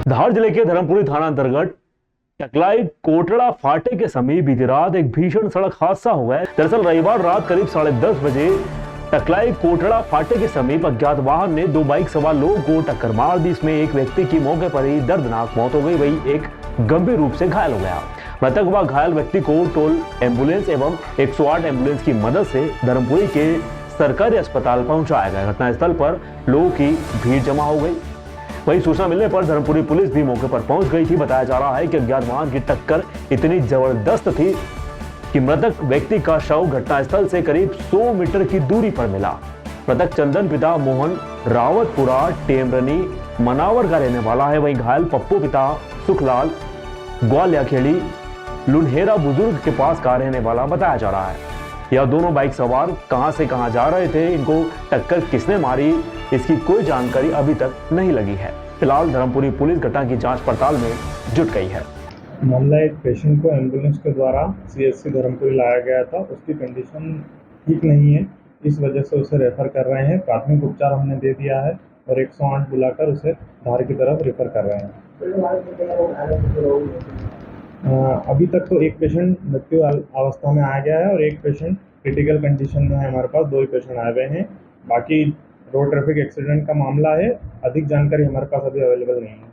धार जिले के धर्मपुरी थाना अंतर्गत टकलाई कोटड़ा फाटे के समीप बीती रात एक भीषण सड़क हादसा हुआ है। दरअसल रविवार रात करीब 10:30 बजे टकलाई कोटड़ा फाटे के समीप अज्ञात वाहन ने दो बाइक सवार लोगों को टक्कर मार दी। इसमें एक व्यक्ति की मौके पर ही दर्दनाक मौत हो गई, वही एक गंभीर रूप से घायल हो गया। मृतक व घायल व्यक्ति को टोल एम्बुलेंस एवं 108 एम्बुलेंस की मदद से धर्मपुरी के सरकारी अस्पताल पहुंचाया गया। घटनास्थल पर लोगों की भीड़ जमा हो गई। वहीं सूचना मिलने पर धर्मपुरी पुलिस भी मौके पर पहुंच गई थी। बताया जा रहा है कि अज्ञात वाहन की टक्कर इतनी जबरदस्त थी कि मृतक व्यक्ति का शव घटनास्थल से करीब 100 मीटर की दूरी पर मिला। मृतक चंदन पिता मोहन रावतपुरा टेमरनी मनावर का रहने वाला है। वहीं घायल पप्पू पिता सुखलाल ग्वालियाखेड़ी लुनहेरा बुजुर्ग के पास का रहने वाला बताया जा रहा है। यह दोनों बाइक सवार कहां से कहां जा रहे थे, इनको टक्कर किसने मारी, इसकी कोई जानकारी अभी तक नहीं लगी है। फिलहाल धर्मपुरी पुलिस घटना की जांच पड़ताल में जुट गई है। मामला एक पेशेंट को एम्बुलेंस के द्वारा सीएचसी धर्मपुरी लाया गया था। उसकी कंडीशन ठीक नहीं है, इस वजह से उसे रेफर कर रहे हैं। प्राथमिक उपचार हमने दे दिया है और 108 बुलाकर उसे धार की तरफ रेफर कर रहे हैं। अभी तक तो एक पेशेंट मृत्यु अवस्था में आ गया है और एक पेशेंट क्रिटिकल कंडीशन में है। हमारे पास 2 ही पेशेंट आए हुए हैं। बाकी रोड ट्रैफिक एक्सीडेंट का मामला है, अधिक जानकारी हमारे पास अभी अवेलेबल नहीं है।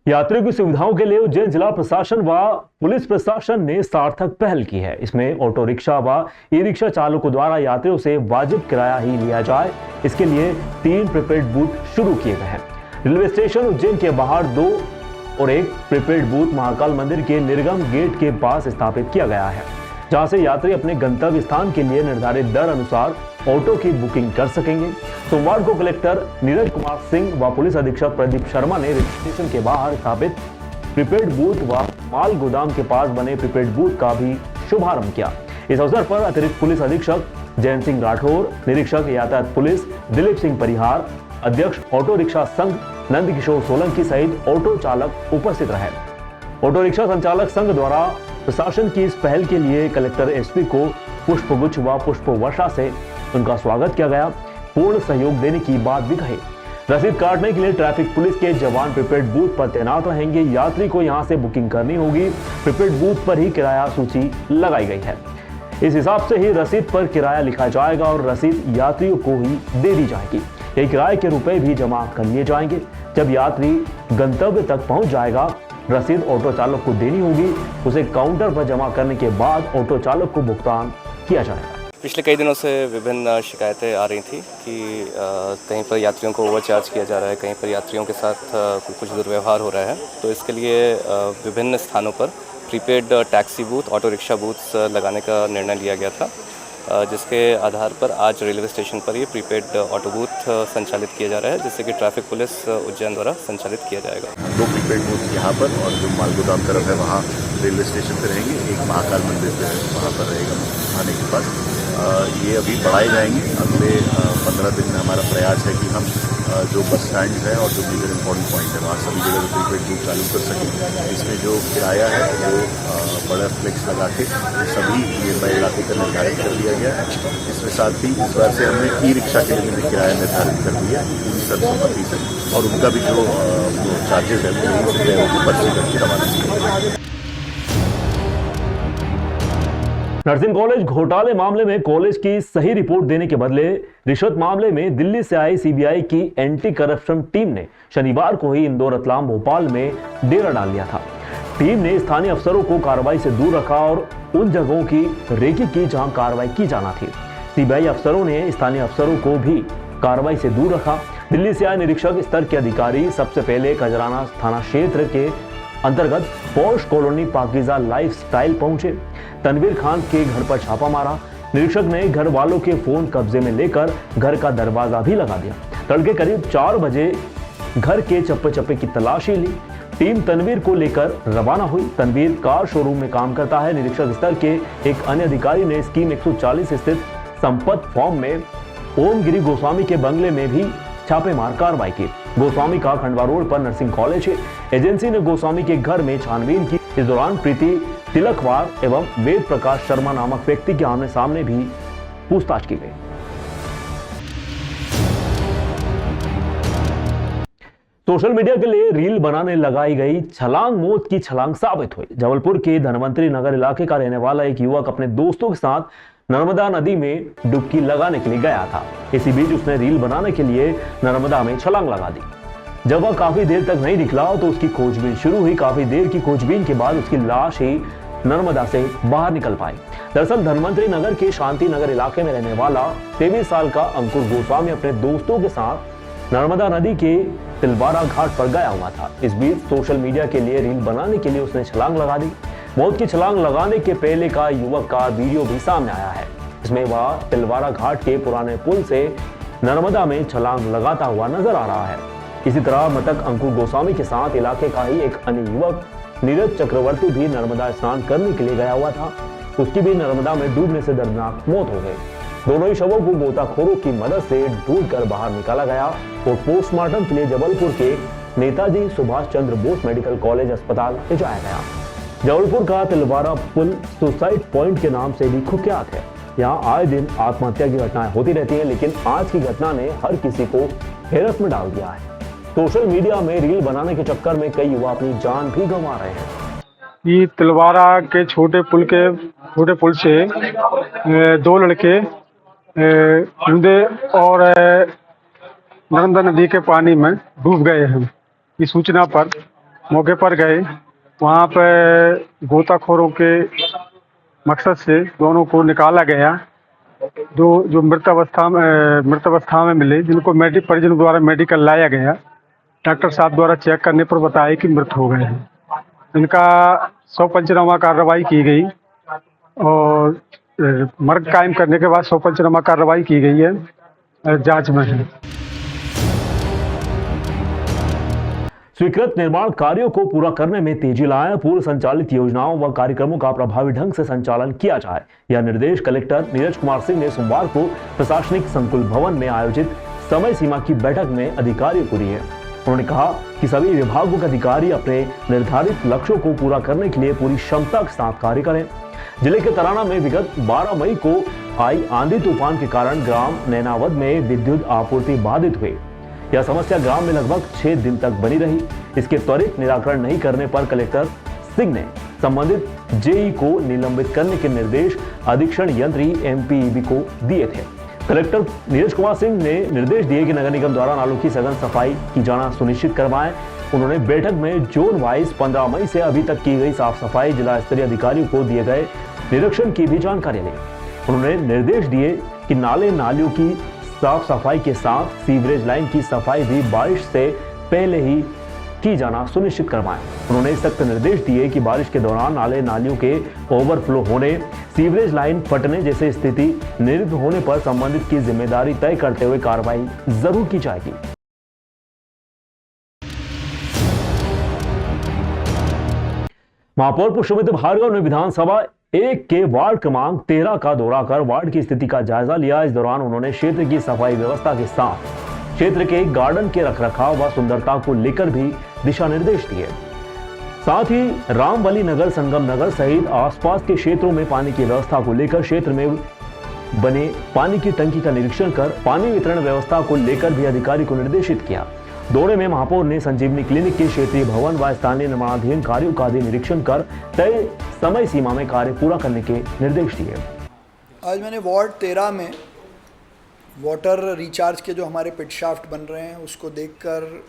यात्रियों की सुविधाओं के लिए उज्जैन जिला प्रशासन व पुलिस प्रशासन ने सार्थक पहल की है। इसमें ऑटो रिक्शा व ई रिक्शा चालकों द्वारा यात्रियों से वाजिब किराया ही लिया जाए, इसके लिए 3 प्रीपेड बूथ शुरू किए गए हैं। रेलवे स्टेशन उज्जैन के बाहर 2 और 1 प्रीपेड बूथ महाकाल मंदिर के निर्गम गेट के पास स्थापित किया गया है, जहां से यात्री अपने गंतव्य स्थान के लिए निर्धारित दर अनुसार ऑटो की बुकिंग कर सकेंगे। सोमवार को कलेक्टर नीरज कुमार सिंह व पुलिस अधीक्षक प्रदीप शर्मा ने रेलवे स्टेशन के बाहर स्थापित प्रीपेड बूथ व माल गोदाम के पास बने प्रीपेड बूथ का भी शुभारंभ किया। इस अवसर पर अतिरिक्त पुलिस अधीक्षक जयंत सिंह राठौर, निरीक्षक यातायात पुलिस दिलीप सिंह परिहार, अध्यक्ष ऑटो रिक्शा संघ नंद किशोर सोलंकी सहित ऑटो चालक उपस्थित रहे। ऑटो रिक्शा संचालक संघ द्वारा प्रशासन की इस पहल के लिए कलेक्टर एसपी को पुष्पगुच्छ व पुष्प वर्षा से उनका स्वागत किया गया। पूर्ण सहयोग देने की बात भी कही। रसीद काटने के लिए ट्रैफिक पुलिस के जवान प्रीपेड बूथ पर तैनात रहेंगे। यात्री को यहां से बुकिंग करनी होगी। प्रीपेड बूथ पर ही किराया सूची लगाई गई है। इस हिसाब से ही रसीद पर किराया लिखा जाएगा और रसीद यात्रियों को ही दे दी जाएगी। ये किराए के रुपए भी जमा कर लिए जाएंगे। जब यात्री गंतव्य तक पहुंच जाएगा, रसीद ऑटो चालक को देनी होगी। उसे काउंटर पर जमा करने के बाद ऑटो चालक को भुगतान किया जाएगा। पिछले कई दिनों से विभिन्न शिकायतें आ रही थी कि कहीं पर यात्रियों को ओवरचार्ज किया जा रहा है, कहीं पर यात्रियों के साथ कुछ दुर्व्यवहार हो रहा है। तो इसके लिए विभिन्न स्थानों पर prepaid taxi booth, auto rickshaw booths लगाने का निर्णय लिया गया था, जिसके आधार पर आज रेलवे स्टेशन पर ये प्रीपेड ऑटो बूथ संचालित किया जा रहा है, जिससे कि ट्रैफिक पुलिस उज्जैन द्वारा संचालित किया जाएगा। 2 प्रीपेड बूथ यहाँ पर और जो मालगोदाम तरफ है वहाँ रेलवे स्टेशन पर रहेंगे। एक महाकाल मंदिर पे वहाँ पर रहेगा आने के बाद। ये अभी बढ़ाए जाएंगे। अगले 15 दिन में हमारा प्रयास है कि हम जो बस स्टैंड है और जो मेजर इंपॉर्टेंट पॉइंट है वहाँ सभी जगह प्रीपेड बूथ चालू कर सकें। इसमें जो किराया है वो बड़ा फ्लेक्स लगा के सभी नियरबाई इलाके का निर्धारित कर दिया गया है। इसमें साथ ही इस बार से हमने ई रिक्शा के लिए भी किराया निर्धारित कर दिया पूरी सर्वसम्मति से, और उनका भी जो चार्जेज है वो पर्ची करके रवाना किया। नर्सिंग कॉलेज घोटाले मामले में कॉलेज की सही रिपोर्ट देने के बदले रिश्वत मामले में दिल्ली से आई सीबीआई की एंटी करप्शन टीम ने शनिवार को ही इंदौर, रतलाम, भोपाल में डेरा डाल लिया था। टीम ने स्थानीय अफसरों को कार्रवाई से दूर रखा और उन जगहों की रेकी की जहां कार्रवाई की जाना थी। सीबीआई अफसरों ने स्थानीय अफसरों को भी कार्रवाई से दूर रखा। दिल्ली से आए निरीक्षक स्तर के अधिकारी सबसे पहले खजराना थाना क्षेत्र के अंतर्गत posh colony Pakeezah life style पहुंचे। तनवीर खान के घर पर छापा मारा। निरीक्षक ने घर वालों के फोन कब्जे में लेकर घर का दरवाजा भी लगा दिया। तड़के करीब 4 बजे घर के चप्पे चप्पे की तलाशी ली। टीम तनवीर को लेकर रवाना हुई। तनवीर कार शोरूम में काम करता है। निरीक्षक स्तर के एक अन्य अधिकारी ने स्कीम 140 स्थित संपत फॉर्म में ओमगिरी गोस्वामी के बंगले में भी छापेमार कार्रवाई की। गोस्वामी का खंडवा रोड पर नर्सिंग कॉलेज है। एजेंसी ने गोस्वामी के घर में छानबीन की। इस दौरान प्रीति तिलकवार एवं वेद प्रकाश शर्मा नामक व्यक्ति के आमने सामने भी पूछताछ की गई। सोशल मीडिया के लिए रील बनाने लगाई गई छलांग मौत की छलांग साबित हुई। जबलपुर के धनवंतरी नगर इलाके का रहने वाला एक युवक अपने दोस्तों के साथ नर्मदा नदी में डुबकी लगाने के लिए गया था। इसी बीच उसने रील बनाने के लिए नर्मदा में छलांग लगा दी। जब वह काफी देर तक नहीं निकला तो उसकी खोजबीन शुरू हुई। काफी देर की खोजबीन के बाद उसकी लाश ही नर्मदा से बाहर निकल पाई। दरअसल धनवंतरी नगर के शांति नगर इलाके में रहने वाला 23 साल का अंकुर गोस्वामी अपने दोस्तों के साथ नर्मदा नदी के तिलवारा घाट पर गया हुआ था। इस बीच सोशल मीडिया के लिए रील बनाने के लिए उसने छलांग लगा दी। मौत की छलांग लगाने के पहले का युवक का वीडियो भी सामने आया है। इसमें वह तिलवारा घाट के पुराने पुल से नर्मदा में छलांग लगाता हुआ नजर आ रहा है। इसी तरह मृतक अंकुर गोस्वामी के साथ इलाके का ही एक अन्य युवक नीरज चक्रवर्ती भी नर्मदा स्नान करने के लिए गया हुआ था। उसकी भी नर्मदा में डूबने से दर्दनाक मौत हो गई। दोनों ही शवों को गोताखोरों की मदद से ढूंढकर बाहर निकाला गया और पोस्टमार्टम के लिए जबलपुर के नेताजी सुभाष चंद्र बोस मेडिकल कॉलेज अस्पताल ले जाया गया। जबलपुर का तिलवारा पुल सुसाइड पॉइंट के नाम से भी कुख्यात है। यहाँ आए दिन आत्महत्या की घटनाएं होती रहती हैं, लेकिन आज की घटना ने हर किसी को हैरत में डाल दिया है। सोशल मीडिया में रील बनाने के चक्कर में कई युवा अपनी जान भी गंवा रहे हैं। ये तिलवारा के छोटे पुल से दो लड़के कूदे और नर्मदा नदी के पानी में डूब गए हैं। इस सूचना पर मौके पर गए। वहाँ पर गोताखोरों के मकसद से दोनों को निकाला गया। जो मृत अवस्था में मिले, जिनको परिजनों द्वारा मेडिकल लाया गया। डॉक्टर साहब द्वारा चेक करने पर बताया कि मृत हो गए हैं। इनका 100 पंचनामा कार्रवाई की गई और मर्ग कायम करने के बाद 100 पंचनामा कार्रवाई की गई है, जांच में है। स्वीकृत निर्माण कार्यों को पूरा करने में तेजी लाएं, पूर्व संचालित योजनाओं व कार्यक्रमों का प्रभावी ढंग से संचालन किया जाए। यह निर्देश कलेक्टर नीरज कुमार सिंह ने सोमवार को प्रशासनिक संकुल भवन में आयोजित समय सीमा की बैठक में अधिकारियों को दिए। उन्होंने कहा कि सभी विभागों के अधिकारी अपने निर्धारित लक्ष्यों को पूरा करने के लिए पूरी क्षमता के साथ कार्य करें। जिले के तराना में विगत 12 मई को आई आंधी तूफान के कारण ग्राम नैनावद में विद्युत आपूर्ति बाधित हुई। यह समस्या ग्राम में लगभग 6 दिन तक बनी रही। इसके त्वरित निराकरण नहीं करने पर कलेक्टर सिंह ने संबंधित जेई को निलंबित करने के निर्देश अधीक्षण यंत्री MPEB को दिए थे। कलेक्टर नीरज कुमार सिंह ने निर्देश दिए कि नगर निगम द्वारा नालों की सघन सफाई की जाना सुनिश्चित करवाएं। उन्होंने बैठक में जोन वाइज 15 मई से अभी तक की गई साफ सफाई, जिला स्तरीय अधिकारियों को दिए गए निरीक्षण की भी जानकारी ली। उन्होंने निर्देश दिए कि नाले नालियों की साफ सफाई के साथ सीवरेज लाइन की सफाई भी बारिश से पहले ही की जाना सुनिश्चित करवाएं। उन्होंने सख्त निर्देश दिए कि बारिश के दौरान नाले नालियों के ओवरफ्लो होने, सीवरेज लाइन फटने जैसे स्थिति निर्मित होने पर संबंधित की जिम्मेदारी तय करते हुए कार्रवाई जरूर की जाएगी। महापौर पुष्पमित्र भार्गव ने विधानसभा 1 के वार्ड क्रमांक 13 का दौरा कर वार्ड की स्थिति का जायजा लिया। इस दौरान उन्होंने क्षेत्र की सफाई व्यवस्था के साथ क्षेत्र के गार्डन के रखरखाव व सुंदरता को लेकर भी दिशा निर्देश दिए। साथ ही रामबली नगर, संगम नगर सहित आसपास के क्षेत्रों में पानी की व्यवस्था को लेकर क्षेत्र में बने पानी की टंकी का निरीक्षण कर पानी वितरण व्यवस्था को लेकर भी अधिकारी को निर्देशित किया। दौरे में महापौर ने संजीवनी क्लिनिक के क्षेत्रीय भवन व स्थानीय निर्माणाधीन कार्यों का भी निरीक्षण कर तय समय सीमा में कार्य पूरा करने के निर्देश दिए। आज मैंने वार्ड 13 में वाटर रिचार्ज के जो हमारे पिट शाफ्ट बन रहे हैं उसको देखकर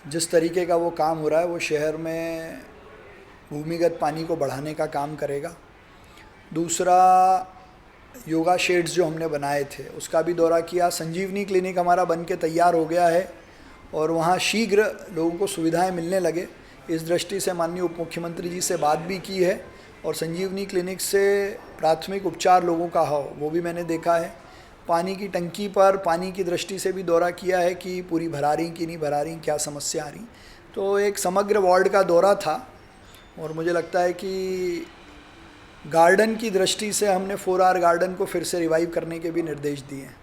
जिस तरीके का वो काम हो रहा है वो शहर में भूमिगत पानी को बढ़ाने का काम करेगा। दूसरा, योगा शेड्स जो हमने बनाए थे उसका भी दौरा किया। संजीवनी क्लिनिक हमारा बन के तैयार हो गया है और वहाँ शीघ्र लोगों को सुविधाएं मिलने लगे, इस दृष्टि से माननीय उप मुख्यमंत्री जी से बात भी की है। और संजीवनी क्लिनिक से प्राथमिक उपचार लोगों का हो वो भी मैंने देखा है। पानी की टंकी पर पानी की दृष्टि से भी दौरा किया है कि पूरी भरा रही कि नहीं भरा रही, क्या समस्या आ रही। तो एक समग्र वार्ड का दौरा था और मुझे लगता है कि गार्डन की दृष्टि से हमने 4R गार्डन को फिर से रिवाइव करने के भी निर्देश दिए हैं।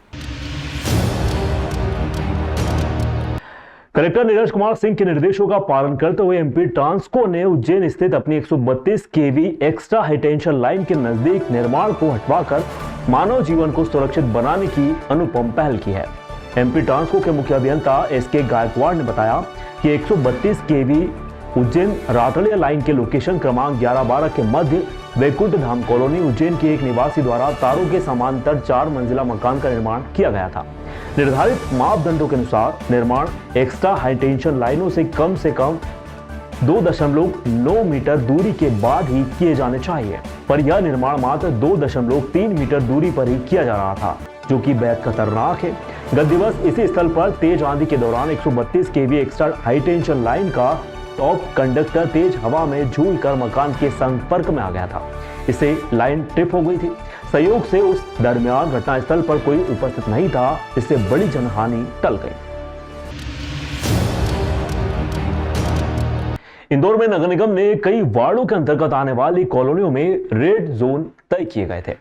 कलेक्टर नीरज कुमार सिंह के निर्देशों का पालन करते हुए MP ट्रांसको ने उज्जैन स्थित अपनी 132 kV extra high tension line के नजदीक निर्माण को हटवाकर मानव जीवन को सुरक्षित बनाने की अनुपम पहल की है। एमपी ट्रांसको के मुख्य अभियंता एसके गायकवाड़ ने बताया कि 132 केवी उज्जैन रातड़िया लाइन के लोकेशन क्रमांक 11-12 के मध्य वैकुंठ धाम कॉलोनी उज्जैन के एक निवासी द्वारा तारों के समांतर 4 मंजिला मकान का निर्माण किया गया था। निर्धारित मापदंडों के अनुसार निर्माण एक्स्ट्रा हाई टेंशन लाइनों से कम 2.9 मीटर दूरी के बाद ही किए जाने चाहिए, पर यह निर्माण मात्र 2.3 मीटर दूरी पर ही किया जा रहा था, जो कि बेहद खतरनाक है। गत दिवस इसी स्थल पर तेज आंधी के दौरान 132 केवी एक्स्ट्रा हाई टेंशन लाइन का टॉप कंडक्टर तेज हवा में झूलकर मकान के संपर्क में आ गया था। इससे लाइन ट्रिप हो गई थी। संयोग से उस दरमियान घटनास्थल पर कोई उपस्थित नहीं था, इससे बड़ी जनहानि टल गई। इंदौर में नगर निगम ने कई वार्डों के अंतर्गत आने वाली कॉलोनियों में रेड जोन तय किए गए थे।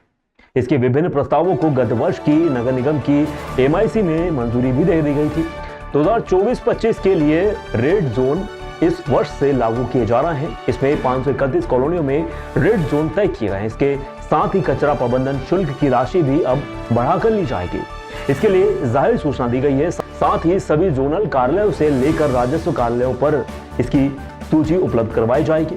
इसके विभिन्न प्रस्तावों को गत वर्ष की नगर निगम की MIC में मंजूरी भी दे दी गई थी। 2024-25 के लिए रेड जोन इस वर्ष से लागू किए जा रहे हैं। इसमें 531 कॉलोनियों में रेड जोन तय किए गए हैं। इसके साथ ही कचरा प्रबंधन शुल्क की राशि भी अब बढ़ाकर ली जाएगी। इसके लिए जाहिर सूचना दी गई है। साथ ही सभी जोनल कार्यालयों से लेकर राजस्व कार्यालयों पर इसकी सूची उपलब्ध करवाई जाएगी।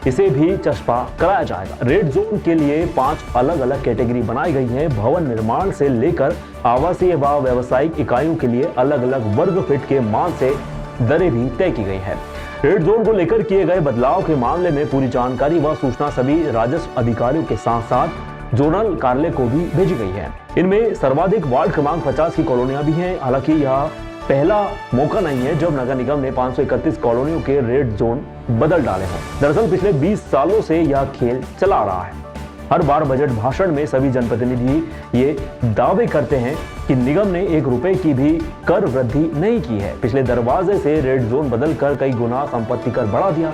इसे भी चस्पा कराया जाएगा। रेड जोन के लिए 5 अलग अलग कैटेगरी बनाई गई है। भवन निर्माण से लेकर आवासीय व व्यावसायिक इकाइयों के लिए अलग अलग वर्ग फीट के मान से दरें भी तय की गई है। रेड जोन को लेकर किए गए बदलाव के मामले में पूरी जानकारी व सूचना सभी राजस्व अधिकारियों के साथ साथ जोनल कार्यालय को भी भेजी गई है। इनमें सर्वाधिक वार्ड क्रमांक 50 की कॉलोनियां भी हैं। हालांकि यह पहला मौका नहीं है जब नगर निगम ने 531 कॉलोनियों के रेड जोन बदल डाले हैं। दरअसल पिछले 20 सालों से यह खेल चला रहा है। हर बार बजट भाषण में सभी जनप्रतिनिधि ये दावे करते हैं कि निगम ने 1 रुपए की भी कर वृद्धि नहीं की है। पिछले दरवाजे से रेड जोन बदलकर कई गुना संपत्ति कर बढ़ा दिया।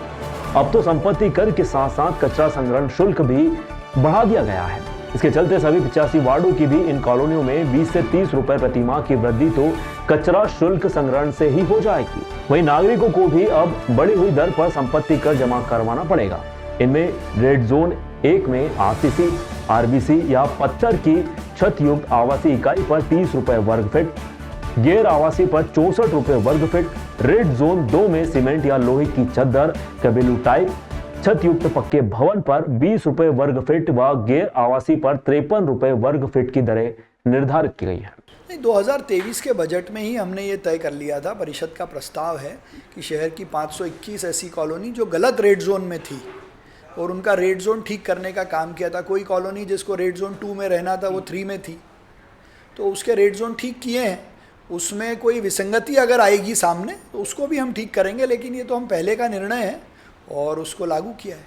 अब तो संपत्ति कर के साथ साथ कचरा संग्रहण शुल्क भी बढ़ा दिया गया है। इसके चलते सभी 85 वार्डों की भी इन कॉलोनियों में 20 से 30 रुपए प्रति माह की वृद्धि तो कचरा शुल्क संग्रहण से ही हो जाएगी। वहीं नागरिकों को भी अब बढ़ी हुई दर पर संपत्ति कर जमा करवाना पड़ेगा। इनमें रेड जोन 1 में RCC, RBC या पत्थर की छत युक्त आवासीय इकाई पर 30 रुपए वर्ग फीट, गैर आवासीय पर 64 रुपए वर्ग फीट, रेड जोन 2 में सीमेंट या लोहे की चद्दर, कबीलू टाइप छत युक्त पक्के भवन पर 20 रुपए वर्ग फीट व गैर आवासीय पर 53 रुपए वर्ग फीट की दरें निर्धारित की गई है। 2023 के बजट में ही हमने ये तय कर लिया था। परिषद का प्रस्ताव है कि शहर की 521 ऐसी कॉलोनी जो गलत रेड जोन में थी और उनका रेड जोन ठीक करने का काम किया था। कोई कॉलोनी जिसको रेड जोन 2 में रहना था वो 3 में थी, तो उसके रेड जोन ठीक किए हैं। उसमें कोई विसंगति अगर आएगी सामने तो उसको भी हम ठीक करेंगे, लेकिन ये तो हम पहले का निर्णय है और उसको लागू किया है।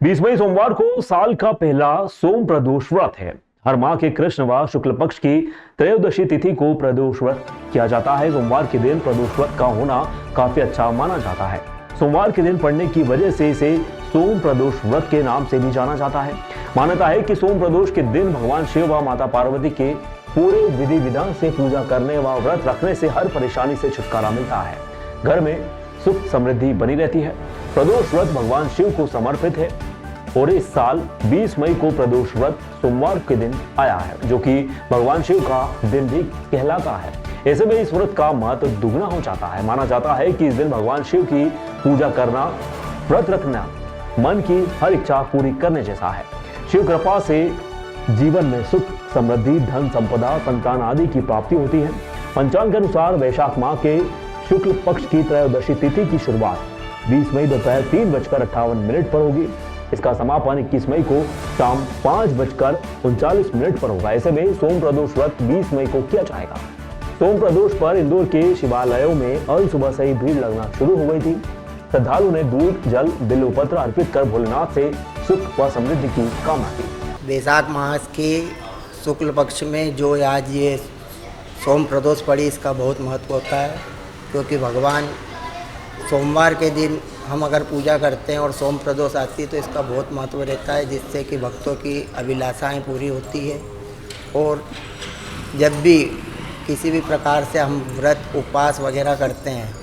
20 मई सोमवार को साल का पहला सोम प्रदोष व्रत है। हर माह के कृष्ण व शुक्ल पक्ष की त्रयोदशी तिथि को प्रदोष व्रत किया जाता है। सोमवार के दिन प्रदोष व्रत का होना काफी अच्छा माना जाता है। सोमवार के दिन पड़ने की वजह से इसे सोम प्रदोष व्रत के नाम से भी जाना जाता है। मान्यता है कि सोम प्रदोष के दिन भगवान शिव व माता पार्वती के पूरे विधि विधान से पूजा करने व व्रत रखने से हर परेशानी से छुटकारा मिलता है। घर में सुख समृद्धि बनी रहती है। प्रदोष व्रत भगवान शिव को समर्पित है और इस साल 20 मई को प्रदोष व्रत सोमवार के दिन आया है, जो कि भगवान शिव का दिन भी कहलाता है। ऐसे में इस व्रत का महत्व दुगना हो जाता है। माना जाता है कि इस दिन भगवान शिव की पूजा करना, व्रत रखना मन की हर इच्छा पूरी करने जैसा है। शिव कृपा से जीवन में सुख समृद्धि, धन संपदा, संतान आदि की प्राप्ति होती है। पंचांग के अनुसार वैशाख माह के शुक्ल पक्ष की त्रयोदशी तिथि की शुरुआत 20 मई दोपहर 3:58 पर होगी। इसका समापन 21 मई को शाम 5:39 पर होगा। ऐसे में सोम प्रदोष व्रत 20 मई को किया जाएगा। सोम प्रदोष पर इंदौर के शिवालयों में अल सुबह से ही भीड़ लगना शुरू हो गई थी। श्रद्धालु ने दूध, जल, बिल्वपत्र अर्पित कर भोलेनाथ से सुख व समृद्धि की कामना की। वैशाख मास के शुक्ल पक्ष में जो आज ये सोम प्रदोष पड़ी, इसका बहुत महत्व होता है, क्योंकि भगवान सोमवार के दिन हम अगर पूजा करते हैं और सोम प्रदोष आती है तो इसका बहुत महत्व रहता है, जिससे कि भक्तों की अभिलाषाएं पूरी होती है। और जब भी किसी भी प्रकार से हम व्रत उपवास वगैरह करते हैं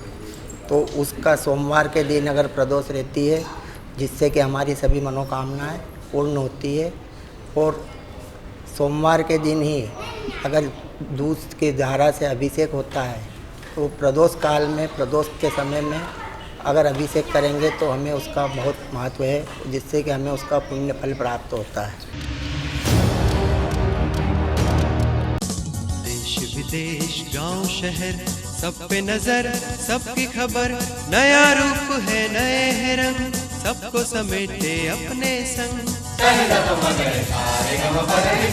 तो उसका सोमवार के दिन अगर प्रदोष रहती है, जिससे कि हमारी सभी मनोकामनाएं पूर्ण होती है और सोमवार के दिन ही अगर दूध की धारा से अभिषेक होता है तो प्रदोष काल में, प्रदोष के समय में अगर अभिषेक करेंगे तो हमें उसका बहुत महत्व है, जिससे कि हमें उसका पुण्य फल प्राप्त होता है। देश विदेश गांव शहर सब पे नजर, सबकी खबर, नया रूप है नए है रंग, सबको समेटे अपने संग।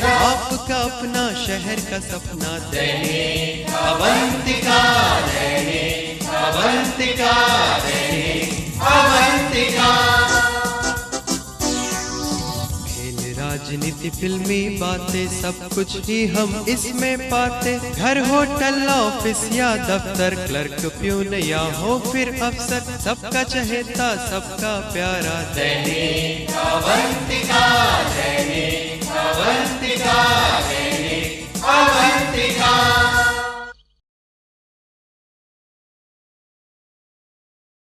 आपका अपना शहर का सपना दैनिक अवंतिका, दैनिक अवंतिका, दैनिक अवंतिका। राजनीति, फिल्मी बातें, सब कुछ ही हम इसमें पाते। घर, होटल, ऑफिस या दफ्तर, क्लर्क, प्यून या हो फिर अफसर, सबका चहेता सबका प्यारा दैनिक अवंतिका।